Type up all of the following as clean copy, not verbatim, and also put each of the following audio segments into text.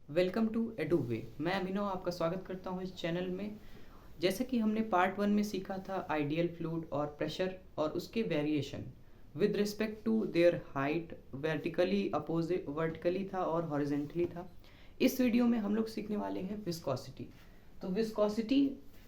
Welcome to एडुवे। मैं अभिनव आपका स्वागत करता हूं इस चैनल में। जैसे कि हमने पार्ट 1 में सीखा था आइडियल फ्लूइड और प्रेशर और उसके variation with respect to their height, vertically था और हॉरिजेंटली था। इस वीडियो में हम लोग सीखने वाले हैं विस्कोसिटी। तो विस्कोसिटी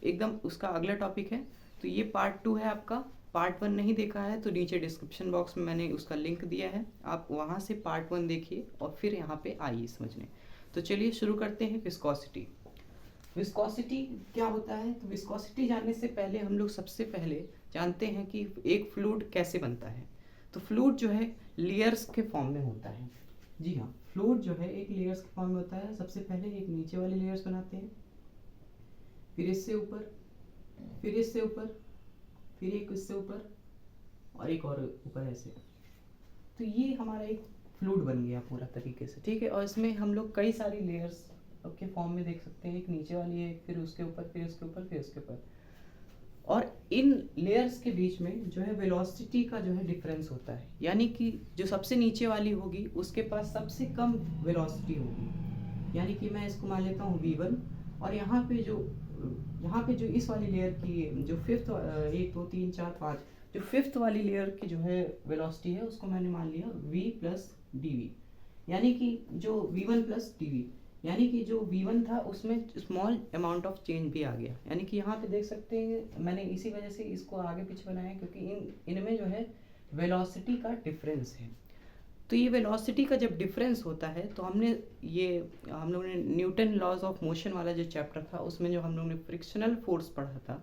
एकदम उसका अगला टॉपिक है। तो ये पार्ट 2 है आपका। पार्ट 1 नहीं देखा है तो नीचे डिस्क्रिप्शन बॉक्स में मैंने उसका लिंक दिया है, आप वहाँ से पार्ट 1 देखिए और फिर यहाँ पे आइए समझने। तो चलिए शुरू करते हैं विस्कोसिटी। विस्कोसिटी क्या होता है? तो विस्कोसिटी जानने से पहले हम लोग सबसे पहले जानते हैं कि एक फ्लूइड कैसे बनता है। तो फ्लूइड जो है लेयर्स के फॉर्म में होता है। जी हाँ, फ्लूइड जो है एक लेयर्स के फॉर्म में होता है। सबसे पहले एक नीचे वाले लेयर्स बनाते हैं, फिर इससे ऊपर, फिर इससे ऊपर, फिर एक इससे ऊपर और एक और ऊपर ऐसे। तो ये हमारा एक फ्लूइड बन गया पूरा तरीके से, ठीक है। और इसमें हम लोग कई सारी लेयर्स के फॉर्म में देख सकते हैं। एक नीचे वाली है, फिर उसके ऊपर, फिर उसके ऊपर, फिर उसके ऊपर। और इन लेयर्स के बीच में जो है वेलोसिटी का जो है डिफरेंस होता है, यानी कि जो सबसे नीचे वाली होगी उसके पास सबसे कम वेलोसिटी होगी। यानी कि मैं इसको मान लेता हूँ v1 और यहाँ पे जो इस वाली लेयर की जो फिफ्थ, 1 2 3 4 5, जो फिफ्थ वाली लेयर की जो है वेलोसिटी है उसको मैंने मान लिया v प्लस डी वी। यानी कि जो v1 प्लस डी वी, यानी कि जो v1 था उसमें स्मॉल अमाउंट ऑफ चेंज भी आ गया। यानी कि यहाँ पे देख सकते हैं, मैंने इसी वजह से इसको आगे पीछे बनाया क्योंकि इनमें जो है वेलोसिटी का डिफरेंस है। तो ये वेलोसिटी का जब डिफरेंस होता है तो हम लोगों ने न्यूटन लॉज ऑफ मोशन वाला जो चैप्टर था उसमें जो हम लोगों ने फ्रिक्शनल फोर्स पढ़ा था,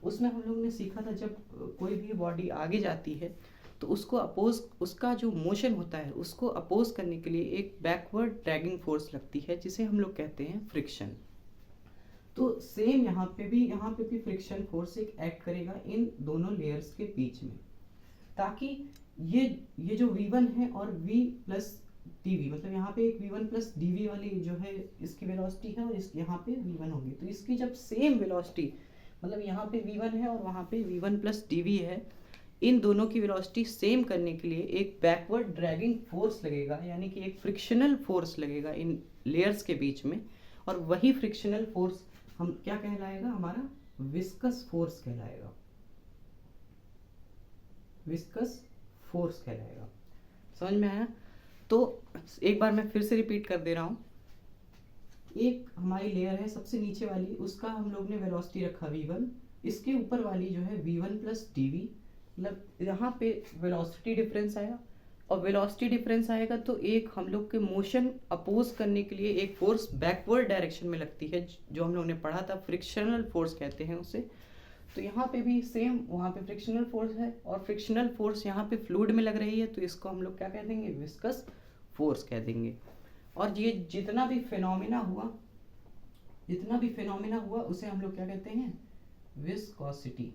उसमें हम लोगों ने सीखा था जब कोई भी बॉडी आगे जाती है तो उसका जो मोशन होता है उसको अपोज करने के लिए एक बैकवर्ड ड्रैगिंग फोर्स लगती है जिसे हम लोग कहते हैं फ्रिक्शन। तो सेम यहाँ पे भी फ्रिक्शन फोर्स एक एक्ट करेगा इन दोनों लेयर्स के बीच में, ताकि ये जो v1 है और v प्लस dv, मतलब यहाँ पे एक v1 प्लस dv वाली जो है इसकी वेलोसिटी है और यहाँ पे v1 होगी। तो इसकी जब सेम वेलोसिटी, मतलब यहाँ पे v1 है और वहाँ पे v1 प्लस dv है, इन दोनों की वेलोसिटी सेम करने के लिए एक बैकवर्ड ड्रैगिंग फोर्स लगेगा, यानी कि एक फ्रिक्शनल फोर्स लगेगा इन लेयर्स के बीच में। और वही फ्रिक्शनल फोर्स हम क्या कहलाएगा, हमारा विस्कस फोर्स कहलाएगा। विस्कस फोर्स कहलाएगा। समझ में आया? तो एक बार मैं फिर से रिपीट कर दे रहा हूँ। एक हमारी लेयर है सबसे नीचे वाली, उसका हम लोग ने वेलोसिटी रखा v1, इसके ऊपर वाली जो है v1 प्लस dv, मतलब यहाँ पे वेलोसिटी डिफरेंस आया। और वेलोसिटी डिफरेंस आएगा तो एक हम लोग के मोशन अपोज करने के लिए एक फोर्स बैकवर्ड डायरेक्शन में लगती है, जो हम लोग ने पढ़ा था, फ्रिक्शनल फोर्स कहते हैं उसे। तो यहाँ पे भी सेम, वहाँ पे फ्रिक्शनल फोर्स है और फ्रिक्शनल फोर्स यहाँ पे फ्लूइड में लग रही है, तो इसको हम लोग क्या कह देंगे, विस्कस फोर्स कह देंगे। और ये जितना भी फिनोमिना हुआ उसे हम लोग क्या कहते हैं, विस्कोसिटी।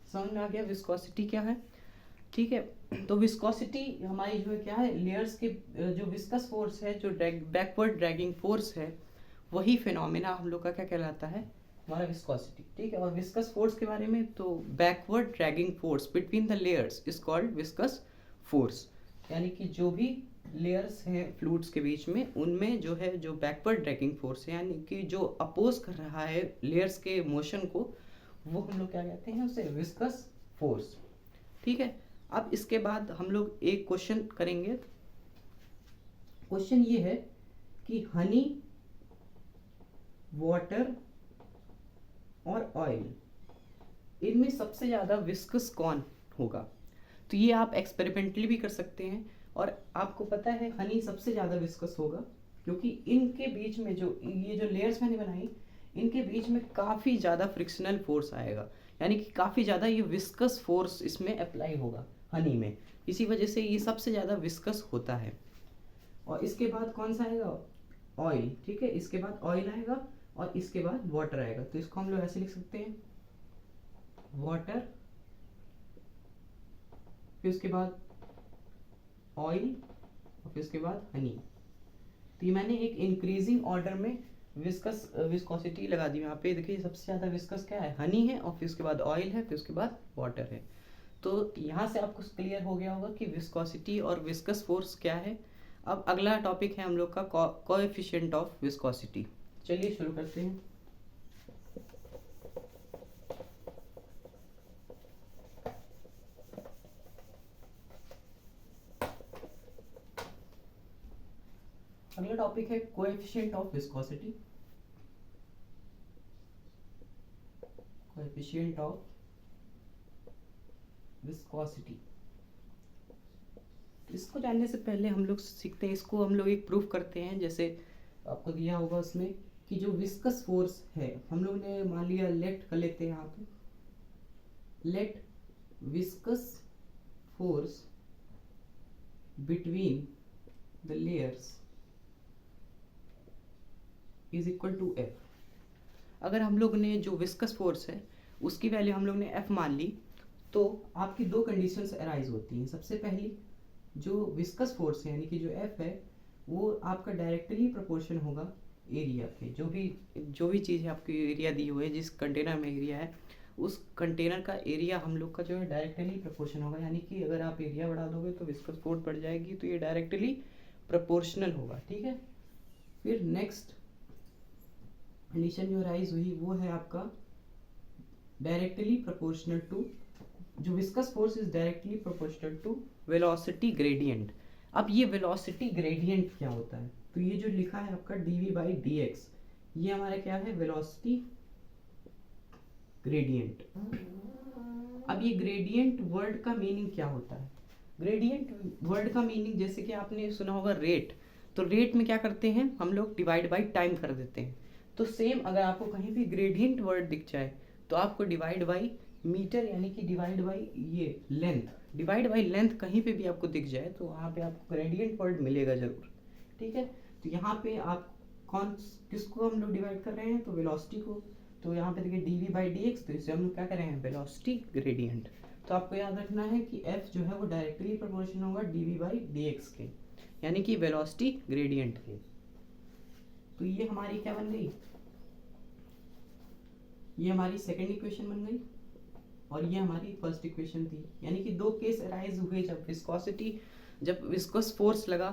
समझ में आ गया विस्कोसिटी क्या है? ठीक है। तो विस्कोसिटी हमारी जो है क्या है, लेयर्स के जो विस्कस फोर्स है, जो बैकवर्ड ड्रैगिंग फोर्स है, वही फिनोमिना हम लोग का क्या कहलाता है, हमारा विस्कोसिटी। ठीक है। और विस्कस फोर्स के बारे में, तो backward dragging force between the layers is called viscous force. यानी कि जो भी लेयर्स हैं फ्लूइड्स के बीच में, उनमें जो है जो बैकवर्ड ड्रैगिंग फोर्स है, यानी कि जो अपोज कर रहा है लेयर्स के मोशन को, वो हम लोग क्या कहते हैं, उसे विस्कस फोर्स। ठीक है। अब इसके बाद हम लोग एक क्वेश्चन करेंगे। क्वेश्चन ये है कि हनी, वाटर और ऑयल, इनमें सबसे ज़्यादा विस्कस कौन होगा? तो ये आप एक्सपेरिमेंटली भी कर सकते हैं। और आपको पता है हनी सबसे ज़्यादा विस्कस होगा क्योंकि इनके बीच में ये जो लेयर्स मैंने बनाई, इनके बीच में काफ़ी ज़्यादा फ्रिक्शनल फोर्स आएगा, यानी कि काफ़ी ज़्यादा ये विस्कस फोर्स इसमें अप्लाई होगा हनी में। इसी वजह से ये सबसे ज़्यादा विस्कस होता है। और इसके बाद कौन सा आएगा, ऑयल। ठीक है। इसके बाद ऑयल आएगा और इसके बाद वाटर आएगा। तो इसको हम लोग ऐसे लिख सकते हैं, वाटर, फिर उसके बाद ऑयल और फिर उसके बाद हनी। तो ये मैंने एक इंक्रीजिंग ऑर्डर में विस्कोसिटी लगा दी। यहाँ पे देखिए सबसे ज़्यादा विस्कस क्या है, हनी है, और फिर उसके बाद ऑयल है, फिर उसके बाद वाटर है। तो यहाँ से आपको क्लियर हो गया होगा कि विस्कोसिटी और विस्कस फोर्स क्या है। अब अगला टॉपिक है हम लोग का कोएफिशिएंट ऑफ विस्कोसिटी। चलिए शुरू करते हैं। अगला टॉपिक है coefficient of viscosity. Coefficient of viscosity, इसको जानने से पहले हम लोग सीखते हैं, इसको हम लोग एक प्रूफ करते हैं। जैसे आपको दिया होगा उसमें कि जो विस्कस फोर्स है, हम लोग ने मान लिया लेट कर लेते हैं यहाँ पे, let viscous force between the layers is equal to F. अगर हम लोग ने जो विस्कस फोर्स है उसकी वैल्यू हम लोग ने एफ मान ली, तो आपकी दो कंडीशंस अराइज होती हैं। सबसे पहली, जो विस्कस फोर्स है यानी कि जो एफ है वो आपका डायरेक्टली प्रोपोर्शन होगा एरिया के। जो भी चीज़ है आपकी एरिया दी हुई है, जिस कंटेनर में एरिया है उस कंटेनर का एरिया हम लोग का जो है डायरेक्टली प्रोपोर्शन होगा। यानी कि अगर आप एरिया बढ़ा दोगे तो विस्कस फोर्स बढ़ जाएगी, तो ये डायरेक्टली प्रोपोर्शनल होगा। ठीक है। फिर नेक्स्ट कंडीशन जो राइज हुई वो है आपका डायरेक्टली प्रोपोर्शनल टू, जो viscous force is directly proportional to velocity gradient. अब ये वेलोसिटी ग्रेडियंट क्या होता है? तो ये जो लिखा है आपका dv/dx, ये हमारा क्या है? Velocity gradient. अब ये ग्रेडियंट वर्ड का मीनिंग क्या होता है? ग्रेडियंट वर्ड का मीनिंग, जैसे कि आपने सुना होगा रेट, तो रेट में क्या करते हैं हम लोग? डिवाइड बाई टाइम कर देते हैं। तो सेम अगर आपको कहीं भी ग्रेडियंट वर्ड दिख जाए तो आपको डिवाइड बाई मीटर यानी कि डिवाइड बाई ये लेंथ, डिवाइड बाई लेंथ कहीं पे भी आपको दिख जाए तो वहाँ पे आपको ग्रेडियंट वर्ड मिलेगा जरूर। ठीक है। तो यहाँ पे आप किसको हम लोग डिवाइड कर रहे हैं? तो वेलोसिटी को। तो यहाँ पे देखिए dv/dx, तो इसे हम लोग क्या कर रहे हैं? Velocity gradient. तो आपको याद रखना है कि f जो है वो डायरेक्टली प्रोपोर्शनल होगा dv/dx के, यानी कि वेलोसिटी ग्रेडियंट के। तो ये हमारी क्या बन गई? ये हमारी सेकेंड इक्वेशन बन गई और ये हमारी फर्स्ट इक्वेशन थी। यानी कि दो केस अराइज हुए जब विस्कस फोर्स लगा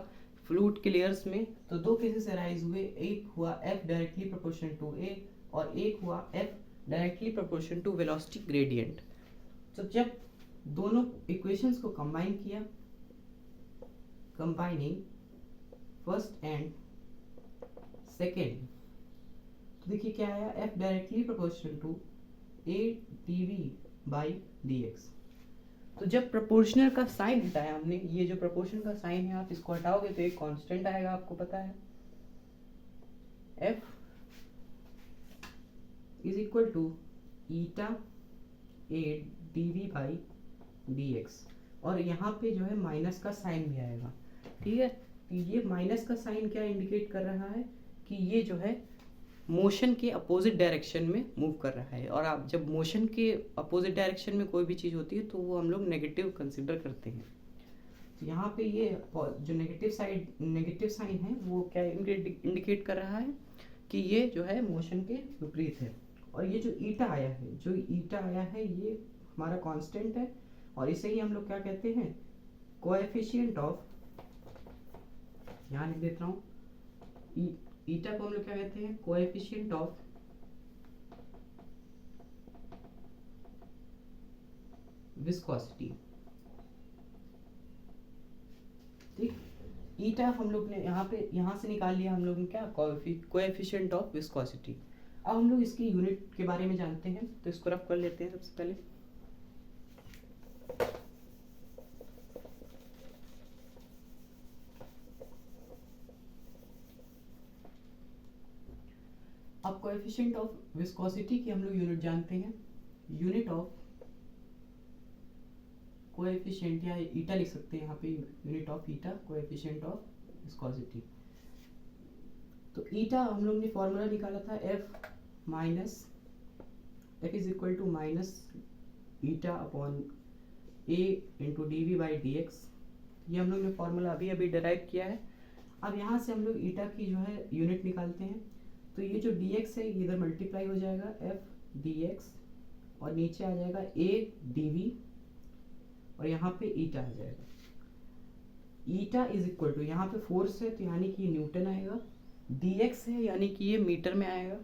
फ्लूइड के लेयर्स में, तो दो केसेस अराइज हुए। एक हुआ F directly proportional to A और एक हुआ F directly proportional to velocity gradient. तो जब दोनों इक्वेशंस को कंबाइन किया, कंबाइनिंग फर्स्ट एंड सेकेंड, तो देखिए क्या आया? F directly proportional to A dv/dx। तो जब प्रोपोर्शनल का साइन हटाया हमने, ये जो प्रोपोर्शन का साइन है आप इसको हटाओगे तो एक कांस्टेंट आएगा, आपको पता है F is equal to eta A dv/dx, और यहाँ पे जो है माइनस का साइन भी आएगा। ठीक है। तो ये माइनस का साइन क्या इंडिकेट कर रहा है? कि ये जो है मोशन के अपोजिट डायरेक्शन में मूव कर रहा है। और आप जब मोशन के अपोजिट डायरेक्शन में कोई भी चीज़ होती है तो वो हम लोग नेगेटिव कंसिडर करते हैं। तो यहाँ पे ये जो नेगेटिव साइन है वो क्या इंडिकेट कर रहा है? कि ये जो है मोशन के विपरीत है। और ये जो ईटा आया है ये हमारा कांस्टेंट है, और इसे ही हम लोग क्या कहते हैं? कोएफिशिएंट ऑफ, यहाँ लिख देता हूँ, ईटा को हम लोग क्या कहते हैं? Coefficient of viscosity. ठीक, ईटा हम लोग ने यहाँ से निकाल लिया हम लोग ने क्या? Coefficient of viscosity. अब हम लोग इसकी यूनिट के बारे में जानते हैं, तो इसको रफ कर लेते हैं सबसे पहले। अब कोएफिशिएंट ऑफ विस्कोसिटी की हम लोग यूनिट जानते हैं। यूनिट ऑफ कोएफिशिएंट, या ईटा लिख सकते हैं यहाँ पे, unit of eta, coefficient of viscosity. तो ईटा हम लोग ने फॉर्मूला निकाला था F is equal to minus eta upon A into dv/dx। ये हम लोग ने फॉर्मूला अभी डिराइव किया है। अब यहाँ से हम लोग ईटा की जो है यूनिट निकालते हैं। तो ये जो dx है ये इधर मल्टीप्लाई हो जाएगा F dx, और नीचे आ जाएगा A dv, और यहाँ पे ईटा आ जाएगा। ईटा इज इक्वल टू, यहाँ पे फोर्स है तो यानी कि ये न्यूटन आएगा, dx है यानी कि ये मीटर में आएगा,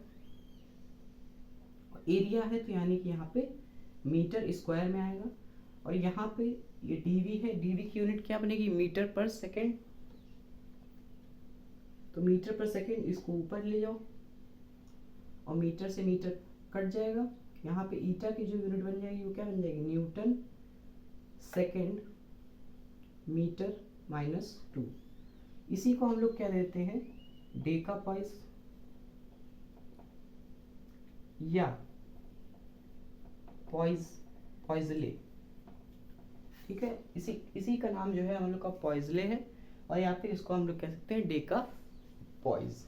एरिया है तो यानी कि यहाँ पे मीटर स्क्वायर में आएगा, और यहाँ पे ये डीवी है, डीवी की यूनिट क्या बनेगी, मीटर पर सेकेंड। तो मीटर पर सेकेंड इसको ऊपर ले जाओ और मीटर से मीटर कट जाएगा, यहाँ पे ईटा की जो यूनिट बन जाएगी वो क्या बन जाएगी, न्यूटन सेकेंड मीटर माइनस 2। इसी को हम लोग क्या देते हैं, डेकापाइस या पॉइजले, ठीक है। इसी का नाम जो है हम लोग का पॉइजले है, और या फिर इसको हम लोग कह सकते हैं डेका पॉइज।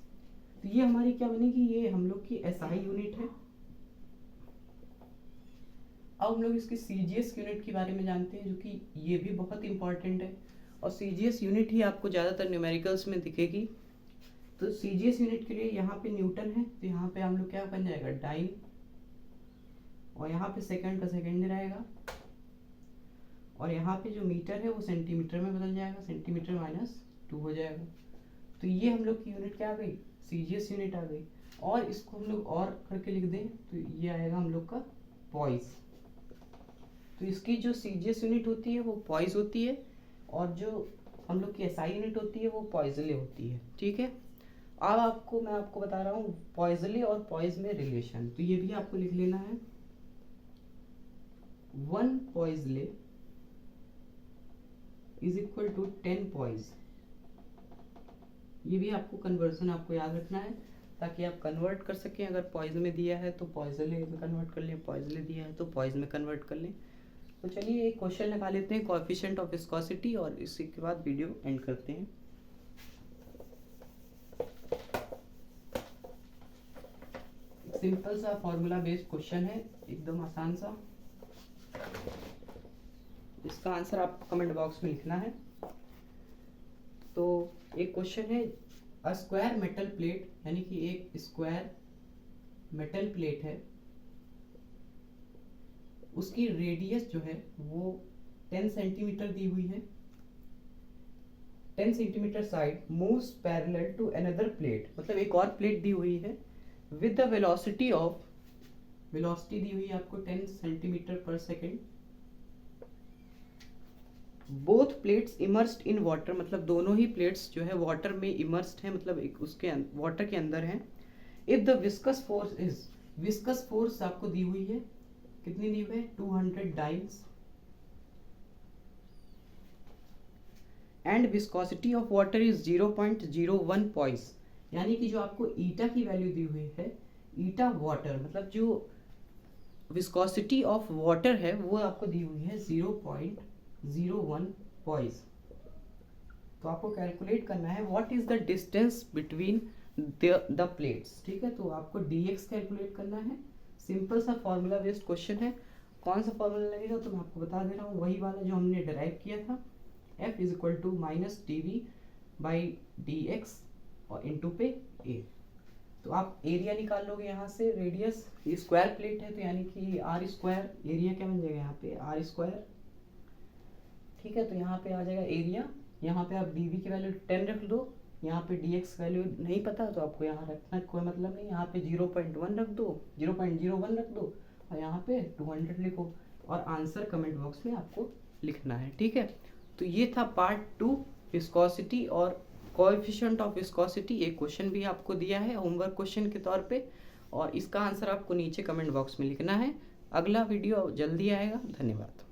तो ये हमारी क्या बनेगी, ये हम लोग की एसआई यूनिट है। अब हम लोग इसकी सीजीएस यूनिट के बारे में जानते हैं, जो कि ये भी बहुत इंपॉर्टेंट है, और सीजीएस यूनिट ही आपको ज़्यादातर न्यूमेरिकल्स में दिखेगी। तो सीजीएस यूनिट के लिए यहाँ पे न्यूटन है, तो यहाँ पे हम लोग क्या बन जाएगा, डाइन, और यहाँ पे सेकंड का सेकंड रहेगा, और यहाँ पे जो मीटर है वो सेंटीमीटर में बदल जाएगा, सेंटीमीटर माइनस 2 हो जाएगा। तो ये हम लोग की यूनिट क्या आ गई, सीजीएस यूनिट आ गई। और इसको हम लोग और करके लिख दें तो ये आएगा हम लोग का पॉइज। तो इसकी जो सीजीएस यूनिट होती है वो पॉइज होती है, और जो हम लोग की एसआई यूनिट होती है वो पॉइजले होती है, ठीक है। अब मैं आपको बता रहा हूँ पॉइजले और पॉइज में रिलेशन, तो ये भी आपको लिख लेना है। 1 पॉइजले इज इक्वल टू 10 पॉइज। ये भी आपको कन्वर्जन आपको याद रखना है, ताकि आप कन्वर्ट कर सकें। अगर पॉइज में दिया है तो पॉइजले में कन्वर्ट कर लें, पॉइजले दिया है तो पॉइज में कन्वर्ट कर लें। तो चलिए एक क्वेश्चन लगा लेते हैं, कोएफिशिएंट ऑफ विस्कोसिटी, और इसी के बाद वीडियो एंड करते हैं। सिंपल सा फॉर्मूला बेस्ड क्वेश्चन है, एकदम आसान सा। इसका आंसर आपको कमेंट बॉक्स में लिखना है। तो एक क्वेश्चन है, अ स्क्वायर मेटल प्लेट, यानी कि एक स्क्वायर मेटल प्लेट है, उसकी रेडियस जो है वो 10 सेंटीमीटर दी हुई है। 10 centimetre side moves parallel to another plate, मतलब एक और प्लेट दी हुई है, विद द वेलोसिटी दी हुई है आपको 10 सेंटीमीटर पर second. Both plates immersed in water, मतलब दोनों ही प्लेट्स जो है वाटर में इमर्स्ड है, मतलब एक उसके वाटर के अंदर है। इफ द विस्कस फोर्स आपको दी हुई है, कितनी दी हुई है, 200 dance, and viscosity of water is 0.01 poised, यानी कि जो आपको ईटा की वैल्यू दी हुई है, ईटा वाटर, मतलब जो विस्कोसिटी ऑफ वाटर है वो आपको दी हुई है 0.01 पॉइस। तो आपको कैलकुलेट करना है what is the distance between the plates, ठीक है। तो आपको dx कैलकुलेट करना है। सिंपल सा फॉर्मूला बेस्ड क्वेश्चन है। कौन सा फॉर्मूला लगेगा तो मैं आपको बता दे रहा हूँ, वही वाला जो हमने डिराइव किया था, F is equal to minus dv by dx और इंटू पे a। तो आप एरिया निकाल लोगे यहाँ से, रेडियस, ये स्क्वायर प्लेट है तो यानी कि r स्क्वायर, एरिया क्या बन जाएगा यहाँ पे r स्क्वायर, ठीक है। तो यहाँ पे आ जाएगा एरिया, यहाँ पे आप dv की वैल्यू 10 रख दो, यहाँ पे dx वैल्यू नहीं पता तो आपको यहाँ रखना कोई मतलब नहीं, यहाँ पे 0.1 रख दो, 0.01 रख दो, और यहाँ पे 200 लिखो, और आंसर कमेंट बॉक्स में आपको लिखना है, ठीक है। तो ये था पार्ट 2 विस्कोसिटी और कोएफिशिएंट ऑफ विस्कोसिटी। एक क्वेश्चन भी आपको दिया है होमवर्क क्वेश्चन के तौर पे, और इसका आंसर आपको नीचे कमेंट बॉक्स में लिखना है। अगला वीडियो जल्दी आएगा। धन्यवाद।